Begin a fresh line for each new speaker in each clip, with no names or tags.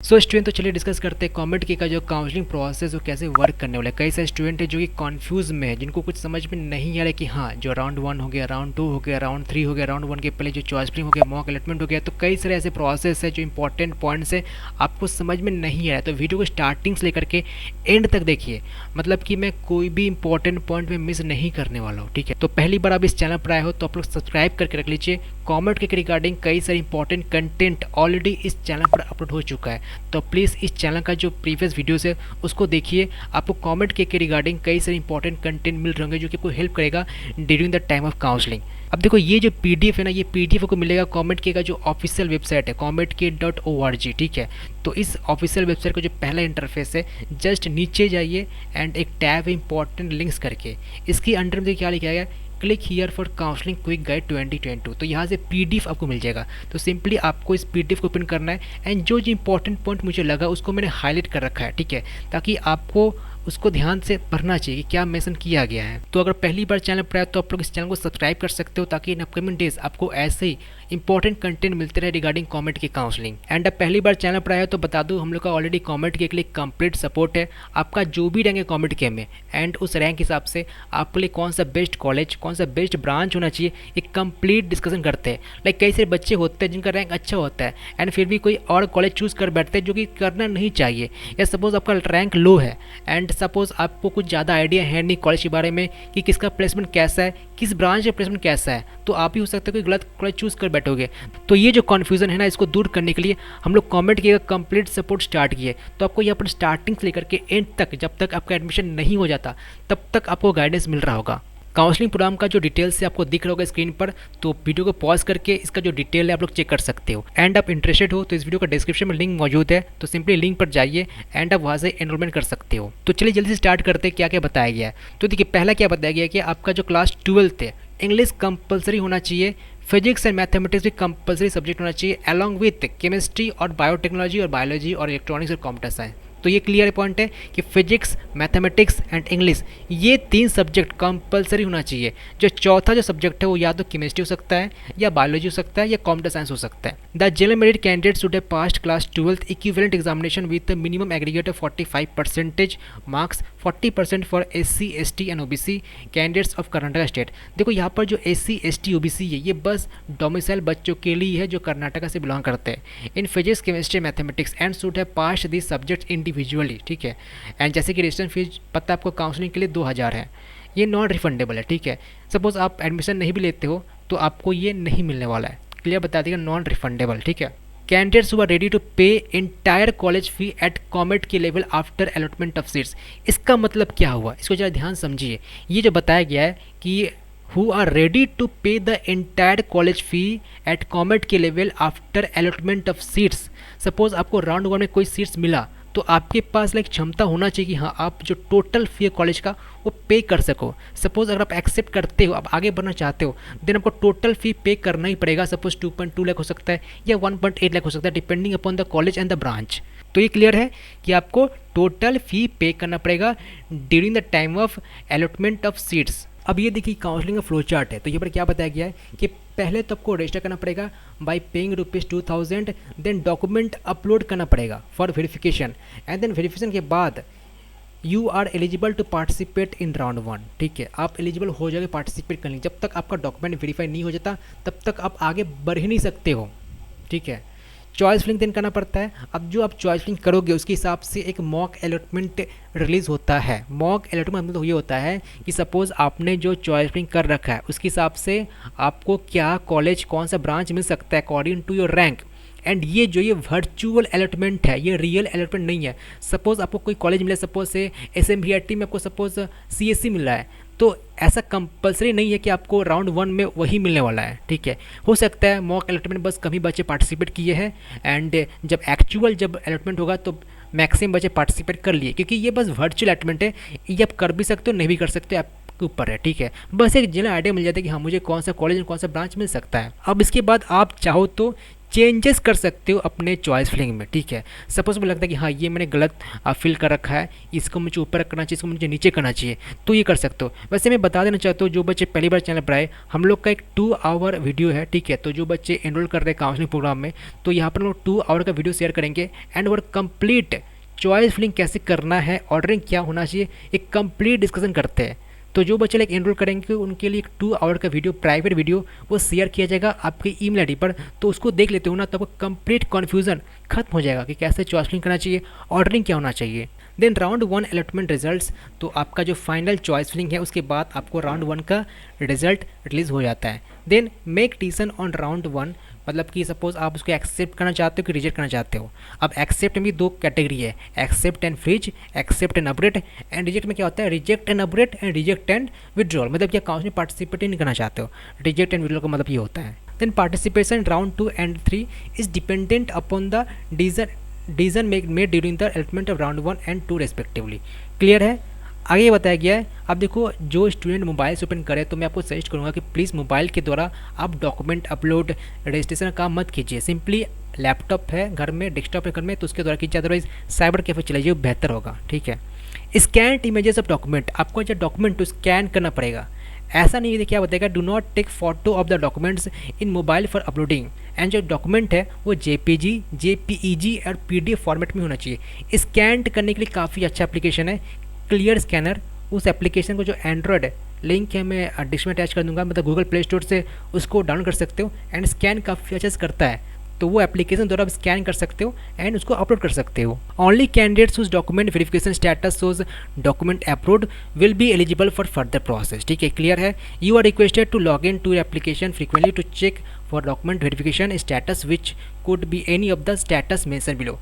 Student तो चलिए discuss करते हैं कॉमेड के का जो काउंसलिंग प्रोसेस वो कैसे वर्क करने वाला है। कई सारे स्टूडेंट है जो कि कंफ्यूज में है, जिनको कुछ समझ में नहीं आ रहा है कि हाँ जो राउंड 1 हो गया, राउंड 2 हो गया, राउंड 3 हो गया, राउंड 1 के पहले जो चॉइस फिलिंग हो गया, मॉक अलॉटमेंट हो गया, तो कई सारे ऐसे प्रोसेस है जो इंपॉर्टेंट पॉइंट्स है आपको समझ में नहीं आ रहा है। तो वीडियो को स्टार्टिंग से लेकर के एंड तक देखिए, मतलब कि मैं कोई भी इंपॉर्टेंट पॉइंट में मिस नहीं करने वाला हूँ। ठीक है, तो पहली बार आप इस चैनल पर आए हो तो आप लोग सब्सक्राइब करके रख लीजिए। कॉमेड के रिगार्डिंग कई सारे इंपॉर्टेंट कंटेंट ऑलरेडी इस चैनल पर अपलोड हो चुका है, तो प्लीज़ इस चैनल का जो प्रीवियस वीडियोस है उसको देखिए। आपको कॉमेड के रिगार्डिंग कई सारे इंपॉर्टेंट कंटेंट मिल रहे होंगे जो कि आपको हेल्प करेगा during the time of counselling. अब देखो ये जो पीडीएफ है ना, ये पीडीएफ को मिलेगा कॉमेड के का जो ऑफिशियल वेबसाइट है cometk.org। ठीक है, तो इस ऑफिशियल वेबसाइट का जो पहला इंटरफेस है, जस्ट नीचे जाइए एंड एक टैब है इंपॉर्टेंट लिंक्स करके, इसके अंडर में क्या लिखा गया, click here for counselling quick guide 2022। तो यहाँ से पीडीएफ आपको मिल जाएगा। तो सिंपली आपको इस पीडीएफ को ओपन करना है एंड जो इंपॉर्टेंट पॉइंट मुझे लगा उसको मैंने हाईलाइट कर रखा है। ठीक है, ताकि आपको उसको ध्यान से पढ़ना चाहिए कि क्या मेंशन किया गया है। तो अगर पहली बार चैनल पर आए तो आप लोग इस चैनल को सब्सक्राइब कर सकते हो, ताकि इन अपकमिंग डेज आपको ऐसे ही इंपॉर्टेंट कंटेंट मिलते रहे रिगार्डिंग कॉमेड के काउंसलिंग। एंड अब पहली बार चैनल पर आया तो बता दूं, हम लोग का ऑलरेडी कॉमेड के लिए कंप्लीट सपोर्ट है। आपका जो भी रैंक है कॉमेड के में एंड उस रैंक हिसाब से आपके लिए कौन सा बेस्ट कॉलेज, कौन सा बेस्ट ब्रांच होना चाहिए, एक कंप्लीट डिस्कशन करते हैं। लाइक कई सारे बच्चे होते हैं जिनका रैंक अच्छा होता है एंड फिर भी कोई और कॉलेज चूज़ कर बैठते हैं जो कि करना नहीं चाहिए। या सपोज आपका रैंक लो है एंड सपोज आपको कुछ ज़्यादा आइडिया है नहीं कॉलेज के बारे में कि किसका प्लेसमेंट कैसा है, किस ब्रांच का प्लेसमेंट कैसा है, तो आप ही हो सकता है कोई गलत कॉलेज चूज़ कर बैठोगे। तो ये जो कन्फ्यूज़न है ना, इसको दूर करने के लिए हम लोग कॉमेड के कंप्लीट सपोर्ट स्टार्ट किए। तो आपको यहाँ पर स्टार्टिंग से लेकर के एंड तक, जब तक आपका एडमिशन नहीं हो जाता तब तक आपको गाइडेंस मिल रहा होगा। काउंसलिंग प्रोग्राम का जो डिटेल से आपको दिख रहा होगा स्क्रीन पर, तो वीडियो को पॉज करके इसका जो डिटेल है आप लोग चेक कर सकते हो। एंड आप इंटरेस्टेड हो तो इस वीडियो का डिस्क्रिप्शन में लिंक मौजूद है, तो सिंपली लिंक पर जाइए एंड आप वहाँ से एनरोलमेंट कर सकते हो। तो चलिए जल्दी से स्टार्ट करते हैं क्या क्या बताया गया है। तो देखिए पहला क्या बताया गया है कि आपका जो क्लास 12th है, इंग्लिश कंपलसरी होना चाहिए, फिजिक्स एंड मैथमेटिक्स भी कंपलसरी सब्जेक्ट होना चाहिए, अलॉन्ग विथ केमिस्ट्री और बायोटेक्नोलॉजी और बायोलॉजी और इलेक्ट्रॉनिक्स और कंप्यूटर साइंस। तो ये क्लियर पॉइंट है कि फिजिक्स, मैथमेटिक्स एंड इंग्लिश ये 3 सब्जेक्ट कंपलसरी होना चाहिए। जो चौथा जो सब्जेक्ट है वो या तो केमिस्ट्री हो सकता है, या बायोलॉजी हो सकता है, या कंप्यूटर साइंस हो सकता है। The general merit candidate should have passed class 12th equivalent examination with minimum aggregate of 45% marks, 40% for SC, ST and OBC candidates of Karnataka state. देखो यहाँ पर जो SC, ST, OBC है ये बस डोमिसाइल बच्चों के लिए है जो कर्नाटका से बिलोंग करते हैं। In physics, chemistry, mathematics and should have passed this subject individually. ठीक है, एंड जैसे कि रजिस्ट्रेशन फीस पता है आपको काउंसलिंग के लिए 2000 है, ये नॉन रिफंडेबल है। ठीक है, सपोज आप एडमिशन नहीं भी लेते हो तो आपको ये नहीं मिलने वाला है, क्लियर बता देगा, नॉन रिफंडेबल। ठीक है, candidates who are ready to pay entire college fee at COMEDK level after allotment of seats. इसका मतलब क्या हुआ, इसको जरा ध्यान समझिए। ये जो बताया गया है कि who are ready to pay the entire college fee at कॉमेड के level after allotment of seats. Suppose आपको राउंड 1 में कोई सीट्स मिला तो आपके पास लाइक क्षमता होना चाहिए कि हाँ आप जो टोटल फी है कॉलेज का वो पे कर सको। सपोज अगर आप एक्सेप्ट करते हो, आप आगे बढ़ना चाहते हो, देन आपको टोटल फी पे करना ही पड़ेगा। सपोज 2.2 लाख हो सकता है या 1.8 लाख हो सकता है, depending upon the college and the branch. तो ये क्लियर है कि आपको टोटल फी पे करना पड़ेगा during the time of allotment of seats. अब ये देखिए काउंसलिंग का फ्लो चार्ट है। तो यहाँ पर क्या बताया गया है कि पहले तो आपको रजिस्टर करना पड़ेगा by paying ₹2000, then document upload करना पड़ेगा for verification and then verification के बाद you are eligible to participate in round 1। ठीक है, आप एलिजिबल हो जाओगे पार्टिसिपेट करने। जब तक आपका डॉक्यूमेंट वेरीफाई नहीं हो जाता तब तक आप आगे बढ़ ही नहीं सकते हो। ठीक है, चॉइस फिलिंग देन करना पड़ता है। अब जो आप चॉइस फिलिंग करोगे उसके हिसाब से एक मॉक अलॉटमेंट रिलीज़ होता है। मॉक अलॉटमेंट मतलब ये होता है कि सपोज़ आपने जो चॉइस फिलिंग कर रखा है उसके हिसाब से आपको क्या कॉलेज, कौन सा ब्रांच मिल सकता है according to your rank. And ये वर्चुअल अलॉटमेंट है, ये रियल अलॉटमेंट नहीं है। सपोज़ आपको कोई कॉलेज मिला, सपोज से SMVRT में आपको सपोज CSC मिल रहा है, तो ऐसा कंपलसरी नहीं है कि आपको राउंड 1 में वही मिलने वाला है। ठीक है, हो सकता है मॉक अलॉटमेंट बस कभी बच्चे पार्टिसिपेट किए हैं एंड जब एक्चुअल जब अलॉटमेंट होगा तो मैक्सिमम बच्चे पार्टिसिपेट कर लिए, क्योंकि ये बस वर्चुअल अलॉटमेंट है। ये आप कर भी सकते हो, नहीं भी कर सकते हो, आपके ऊपर है। ठीक है, बस एक जनरल आइडिया मिल जाता है कि हाँ मुझे कौन सा कॉलेज कौन सा ब्रांच मिल सकता है। अब इसके बाद आप चाहो तो चेंजेस कर सकते हो अपने चॉइस फिलिंग में, ठीक है। सपोज मुझे लगता है कि हाँ ये मैंने गलत फिल कर रखा है, इसको मुझे ऊपर करना चाहिए, इसको मुझे नीचे करना चाहिए, तो ये कर सकते हो। वैसे मैं बता देना चाहता हूँ जो बच्चे पहली बार चैनल पर आए, हम लोग का एक 2 आवर वीडियो है, ठीक है। तो जो बच्चे एनरोल कर रहे हैं काउंसलिंग प्रोग्राम में, तो यहाँ पर हम लोग 2 आवर का वीडियो शेयर करेंगे एंड और कंप्लीट चॉइस फिलिंग कैसे करना है, ऑर्डरिंग क्या होना चाहिए, एक कंप्लीट डिस्कशन करते हैं। तो जो बच्चे लाइक एनरोल करेंगे उनके लिए एक 2 आवर का वीडियो, प्राइवेट वीडियो, वो शेयर किया जाएगा आपके ईमेल आईडी पर। तो उसको देख लेते हो ना, तो आपको कंप्लीट कन्फ्यूजन खत्म हो जाएगा कि कैसे चॉइस फिलिंग करना चाहिए, ऑर्डरिंग क्या होना चाहिए। देन राउंड 1 अलॉटमेंट रिजल्ट्स, तो आपका जो फाइनल चॉइस फिलिंग है उसके बाद आपको राउंड 1 का रिजल्ट रिलीज़ हो जाता है। Then make decision on round 1, मतलब कि सपोज आप उसको एक्सेप्ट करना चाहते हो कि रिजेक्ट करना चाहते हो। अब एक्सेप्ट में भी 2 कैटेगरी है, accept and freeze, accept and update. And reject में क्या होता है, reject and update and reject and withdrawal, मतलब क्या काउंसलिंग पार्टिसिपेट नहीं करना चाहते हो। रिजेक्ट एंड विड्रॉल का मतलब ये होता है। Then participation round 2 and 3 is dependent upon the decision made during the allotment of round 1 and 2 respectively. Clear है। आगे ये बताया गया है, अब देखो जो स्टूडेंट मोबाइल से ओपन करे तो मैं आपको सजेस्ट करूंगा कि प्लीज़ मोबाइल के द्वारा आप डॉक्यूमेंट अपलोड रजिस्ट्रेशन का काम मत कीजिए। सिंपली लैपटॉप है घर में, डेस्कटॉप है घर में, तो उसके द्वारा कीजिए, अदरवाइज साइबर कैफे चलाइए, वो बेहतर होगा, ठीक है। स्कैन इमेजेस ऑफ डॉक्यूमेंट, आपको जो डॉक्यूमेंट स्कैन करना पड़ेगा। ऐसा नहीं है, क्या बताएगा, do not take photo of the documents in mobile for uploading. And जो डॉक्यूमेंट है वो जेपीजी, जेपीईजी और पीडीएफ फॉर्मेट में होना चाहिए। स्कैन करने के लिए काफ़ी अच्छा एप्लीकेशन है क्लियर स्कैनर। उस एप्लीकेशन को जो एंड्रॉयड लिंक है मैं डिस्क्रिप्शन में अटैच कर दूंगा, मतलब गूगल प्ले स्टोर से उसको डाउनलोड कर सकते हो। एंड स्कैन काफ़ी अच्छे से करता है, तो वो एप्लीकेशन द्वारा आप स्कैन कर सकते हो एंड उसको अपलोड कर सकते हो। Only candidates whose document verification status shows document upload will be eligible for further process, ठीक है। क्लियर है। You are requested to log in to application frequently to check for document verification status which could be any of the status mention below.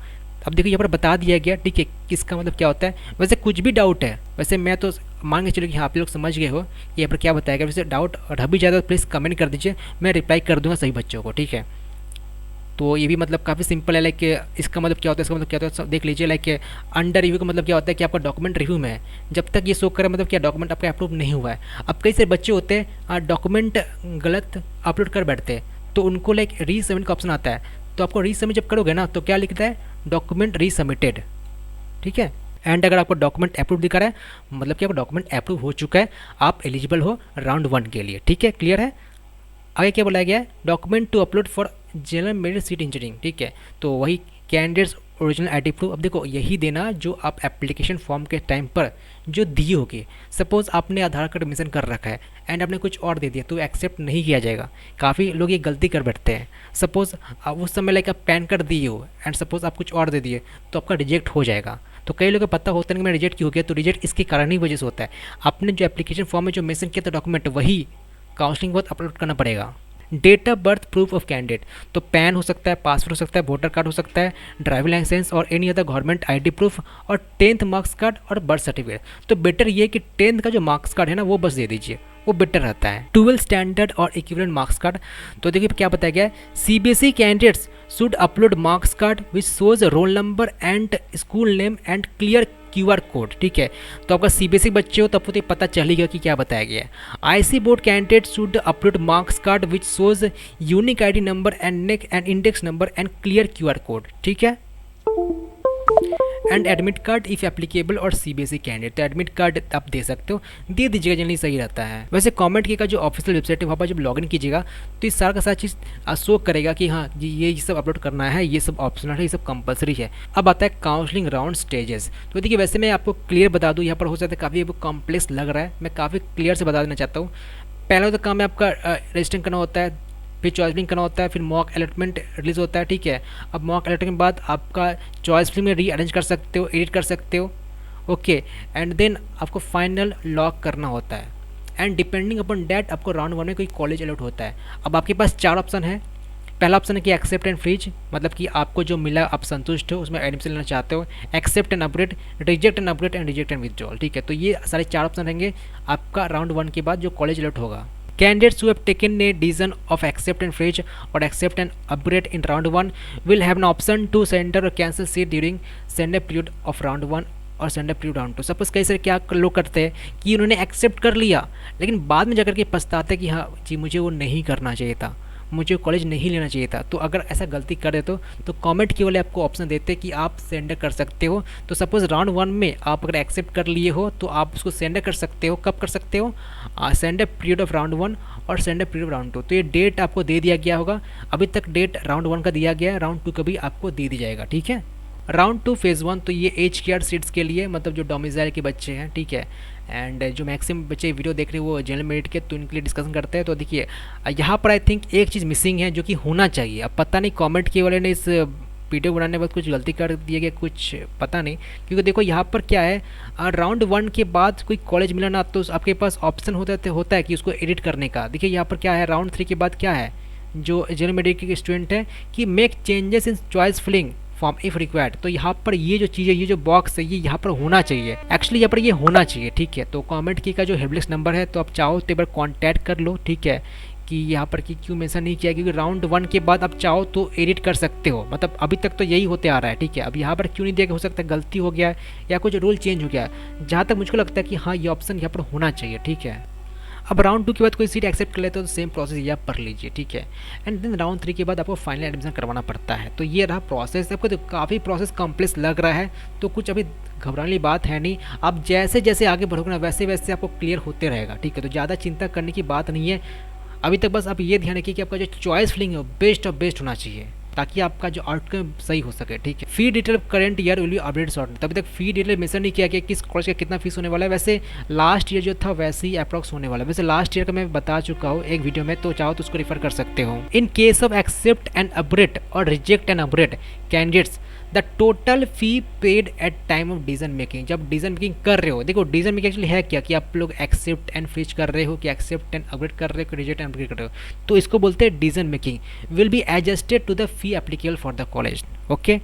अब देखो यहाँ पर बता दिया गया, ठीक है, किसका मतलब क्या होता है। वैसे कुछ भी डाउट है, वैसे मैं तो मान के चलो कि हाँ आप लोग समझ गए हो कि यहाँ पर क्या बताया गया। वैसे डाउट रह भी ज़्यादा तो प्लीज़ कमेंट कर दीजिए, मैं रिप्लाई कर दूंगा सही बच्चों को, ठीक है। तो ये भी मतलब काफ़ी सिंपल है, लाइक इसका मतलब क्या होता है, इसका मतलब क्या होता है देख लीजिए। लाइक अंडर रिव्यू का मतलब क्या होता है कि आपका डॉक्यूमेंट रिव्यू में है, जब तक ये शो करे मतलब क्या डॉक्यूमेंट आपका अप्रूव नहीं हुआ है। अब कई सारे बच्चे होते हैं डॉक्यूमेंट गलत अपलोड कर बैठते हैं, तो उनको लाइक रीसबमिट का ऑप्शन आता है, तो आपको रीसबमिट जब करोगे ना तो क्या लिखता है, डॉक्यूमेंट रीसबमिटेड, ठीक है। एंड अगर आपको डॉक्यूमेंट अप्रूव दिखा रहा है मतलब कि आपका डॉक्यूमेंट अप्रूव हो चुका है, आप एलिजिबल हो राउंड 1 के लिए, ठीक है। क्लियर है। आगे क्या बोला गया है, document to upload for general merit seat engineering, ठीक है। तो वही कैंडिडेट्स ओरिजिनल आईडी प्रूफ। अब देखो यही देना जो आप एप्लीकेशन फॉर्म के टाइम पर जो दिए होगे। सपोज आपने आधार कार्ड मिशन कर रखा है एंड आपने कुछ और दे दिया तो एक्सेप्ट नहीं किया जाएगा। काफ़ी लोग ये गलती कर बैठते हैं। सपोज आप उस समय लाइक आप पैन कार्ड दिए हो एंड सपोज आप कुछ और दे दिए तो आपका रिजेक्ट हो जाएगा। तो कई लोगों को पता होता है कि मैं रिजेक्ट क्यों हो गया, तो रिजेक्ट इसके कारण ही वजह से होता है। आपने जो एप्लीकेशन फॉर्म में जो मेंशन किया था डॉक्यूमेंट, वही काउंसलिंग के बाद अपलोड करना पड़ेगा। Date of birth proof of candidate, तो पैन हो सकता है, पासपोर्ट हो सकता है, वोटर कार्ड हो सकता है, ड्राइविंग लाइसेंस और any other government ID proof, और 10th मार्क्स कार्ड और बर्थ सर्टिफिकेट। तो बेटर ये कि 10th का जो मार्क्स कार्ड है ना वो बस दे दीजिए, वो बेटर रहता है। 12 स्टैंडर्ड और इक्विवेलेंट मार्क्स कार्ड, तो देखिए क्या बताया गया है, CBSE candidates should upload marks card which shows roll number and school name and clear QR code, ठीक है। तो आपका सीबीएसई बच्चे हो तब तो पता चल ही गया कि क्या बताया गया है। IC board candidate should upload marks card which shows unique ID number and index number and clear QR code, ठीक है। And admit card if applicable और सीबीएसई कैंडिडेट, तो एडमिट कार्ड आप दे सकते हो, दे दीजिएगा जनरली सही रहता है। वैसे कमेंट का जो ऑफिशियल वेबसाइट है वहाँ पर जब लॉगिन कीजिएगा तो इस सारा का सारा चीज़ शो करेगा कि हाँ जी ये सब अपलोड करना है, ये सब ऑप्शनल है, ये सब कंपलसरी है। अब आता है काउंसलिंग राउंड स्टेजेस। तो देखिए वैसे मैं आपको क्लियर बता दूँ, यहाँ पर हो सकता है काफ़ी कॉम्प्लेक्स लग रहा है, मैं काफ़ी क्लियर से बता देना चाहता हूँ। पहला तो काम है आपका रजिस्टरिंग करना होता है, फिर चॉइस फिलिंग करना होता है, फिर मॉक अलॉटमेंट रिलीज होता है, ठीक है। अब मॉक अलॉटमेंट के बाद आपका चॉइस फिलिंग में रीअरेंज कर सकते हो, एडिट कर सकते हो, ओके। एंड देन आपको फाइनल लॉक करना होता है एंड डिपेंडिंग अपॉन डैट आपको राउंड 1 में कोई कॉलेज अलॉट होता है। अब आपके पास 4 ऑप्शन है। पहला ऑप्शन है कि एक्सेप्ट एंड फ्रीज, मतलब कि आपको जो मिला आप संतुष्ट हो, उसमें एडमिशन लेना चाहते हो। Accept and upgrade, reject and upgrade and reject and withdrawal, ठीक है। तो ये सारे 4 ऑप्शन रहेंगे आपका राउंड 1 के बाद जो कॉलेज अलॉट होगा। Candidates who have taken a decision of accept and freeze or accept and upgrade in round 1 will have an option to surrender or cancel seat during sender period of round 1 और sender period round 2। Suppose कई सारे क्या लोग करते हैं कि उन्होंने accept कर लिया लेकिन बाद में जाकर के पछताते कि हाँ जी मुझे वो नहीं करना चाहिए था, मुझे कॉलेज नहीं लेना चाहिए था। तो अगर ऐसा गलती कर देते हो तो कमेंट के वाले आपको ऑप्शन देते कि आप सेंडर कर सकते हो। तो सपोज़ राउंड 1 में आप अगर एक्सेप्ट कर लिए हो तो आप उसको सेंडर कर सकते हो। कब कर सकते हो? सेंडर पीरियड ऑफ राउंड 1 और सेंडर पीरियड ऑफ राउंड 2। तो ये डेट आपको दे दिया गया होगा। अभी तक डेट राउंड 1 का दिया गया है, राउंड 2 का भी आपको दे दी जाएगा, ठीक है। राउंड 2 फेज़ 1 तो ये एज केयर सीट्स के लिए, मतलब जो डोमिसाइल के बच्चे हैं, ठीक है। एंड जो मैक्सिमम बच्चे वीडियो देख रहे हैं वो जनरल मेरिट के, तो इनके लिए डिस्कशन करते हैं। तो देखिए यहाँ पर आई थिंक एक चीज़ मिसिंग है जो कि होना चाहिए। अब पता नहीं कमेंट के वाले ने इस वीडियो बनाने के बाद कुछ गलती कर दिया गया, कुछ पता नहीं। क्योंकि देखो यहाँ पर क्या है, राउंड 1 के बाद कोई कॉलेज मिला ना तो आपके पास ऑप्शन होता है कि उसको एडिट करने का। देखिए यहाँ पर क्या है, राउंड 3 के बाद क्या है, जो जनरल मेरिट के स्टूडेंट है कि make changes in choice filling form if required. तो यहाँ पर ये जो चीज़ है, ये जो बॉक्स है, ये यहाँ पर होना चाहिए। एक्चुअली यहाँ पर ये होना चाहिए, ठीक है। तो कमेंट की का जो हेल्पलाइन नंबर है, तो आप चाहो तो एक बार कॉन्टैक्ट कर लो, ठीक है। कि यहाँ पर कि क्यों मेंशन नहीं किया, क्योंकि राउंड 1 के बाद आप चाहो तो एडिट कर सकते हो। मतलब अभी तक तो यही होते आ रहा है, ठीक है। अब यहाँ पर क्यों नहीं दिया, हो सकता है गलती हो गया है या कुछ रूल चेंज हो गया है। जहाँ तक मुझको लगता है कि हाँ ये ऑप्शन यहाँ पर होना चाहिए, ठीक है। अब राउंड 2 के बाद कोई सीट एक्सेप्ट कर लेते हो तो सेम प्रोसेस ये आप पढ़ लीजिए, ठीक है। एंड देन राउंड 3 के बाद आपको फाइनल एडमिशन करवाना पड़ता है। तो ये रहा प्रोसेस। आपको तो काफ़ी प्रोसेस कॉम्प्लेक्स लग रहा है, तो कुछ अभी घबराने वाली बात है नहीं। आप जैसे जैसे आगे बढ़ोगे ना वैसे वैसे आपको क्लियर होते रहेगा, ठीक है। तो ज़्यादा चिंता करने की बात नहीं है अभी तक। बस आप ये ध्यान रखिए कि आपका जो चॉइस फिलिंग है बेस्ट ऑफ बेस्ट होना चाहिए, ताकि आपका जो आउटकम सही हो सके, ठीक है। Fee detail current year will be update short. तभी तक फी डिटेल मेंशन नहीं किया गया किस कॉलेज का कितना फीस होने वाला है। वैसे लास्ट ईयर जो था वैसे ही अप्रॉक्स होने वाला है। वैसे लास्ट ईयर का मैं बता चुका हूँ एक वीडियो में, तो चाहो तो उसको रिफर कर सकते हो। In case of accept and update और reject and update candidates the total fee paid at time of decision making. जब डिसीजन मेकिंग कर रहे हो, देखो डिसीजन मेकिंग एक्चुअली है क्या, कि आप लोग एक्सेप्ट एंड फ्रीज कर रहे हो, कि एक्सेप्ट एंड अपग्रेड कर रहे हो, कि रिजेक्ट एंड अपग्रेड कर रहे हो, तो इसको बोलते हैं decision making will be adjusted to the fee applicable for the college, okay.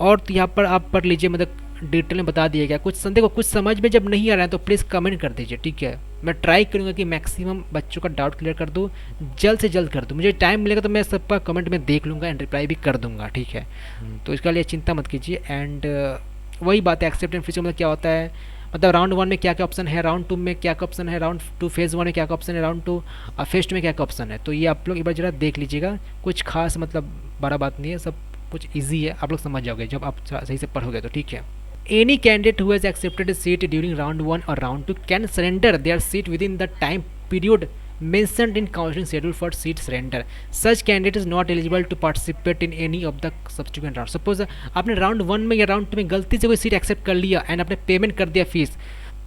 और तो यहाँ पर आप पढ़ लीजिए, मतलब डिटेल में बता दिया गया। कुछ देखो कुछ समझ में जब नहीं आ रहा है तो प्लीज़ कमेंट कर दीजिए, ठीक है। मैं ट्राई करूँगा कि मैक्सिमम बच्चों का डाउट क्लियर कर दूँ, जल्द से जल्द कर दूँ। मुझे टाइम मिलेगा तो मैं सबका कमेंट में देख लूँगा एंड रिप्लाई भी कर दूँगा, ठीक है। तो इसके लिए चिंता मत कीजिए। एंड वही बात है, एक्सेप्ट एंड फ्रीज मतलब क्या होता है, मतलब राउंड 1 में क्या क्या ऑप्शन है, राउंड 2 में क्या क्या ऑप्शन है, राउंड 2 फेज़ 1 में क्या क्या ऑप्शन है, राउंड 2 फेज़ 2 में क्या क्या ऑप्शन है। तो ये आप लोग एक बार जरा देख लीजिएगा। कुछ खास मतलब बड़ा बात नहीं है, सब कुछ ईजी है, आप लोग समझ जाओगे जब आप सही से पढ़ोगे तो, ठीक है। Any candidate who has accepted a seat during round 1 or round 2 can surrender their seat within the time period mentioned in counseling schedule for seat surrender. Such candidate is not eligible to participate in any of the subsequent round. Suppose आपने round 1 में या round 2 में गलती से कोई seat accept कर लिया and आपने पेमेंट कर दिया फीस,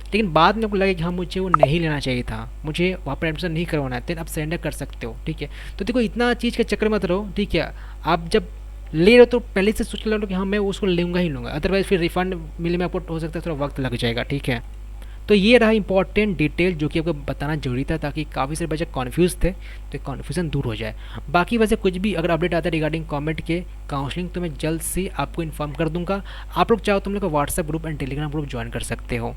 लेकिन बाद में आपको लगे कि हाँ मुझे वो नहीं लेना चाहिए था, मुझे वहाँ पर एडमिशन नहीं करवाना है, तो आप सरेंडर कर सकते हो, ठीक है। तो देखो इतना चीज़ के चक्कर मत रहो, ठीक है। आप जब ले रहे हो तो पहले से सोच लो कि हाँ मैं उसको लूँगा ही लूँगा, अदरवाइज़ फिर रिफंड मिलने में आपको हो सकता है थोड़ा वक्त लग जाएगा, ठीक है। तो ये रहा इंपॉर्टेंट डिटेल जो कि आपको बताना जरूरी था, ताकि काफ़ी सारे बच्चे कन्फ्यूज़ थे तो कन्फ्यूज़न दूर हो जाए। बाकी वैसे कुछ भी अगर अपडेट आता है रिगार्डिंग कमेंट के काउंसलिंग तो मैं जल्द से आपको इन्फॉर्म कर दूंगा। आप लोग चाहो तो हम लोग का WhatsApp group and Telegram group join कर सकते हो।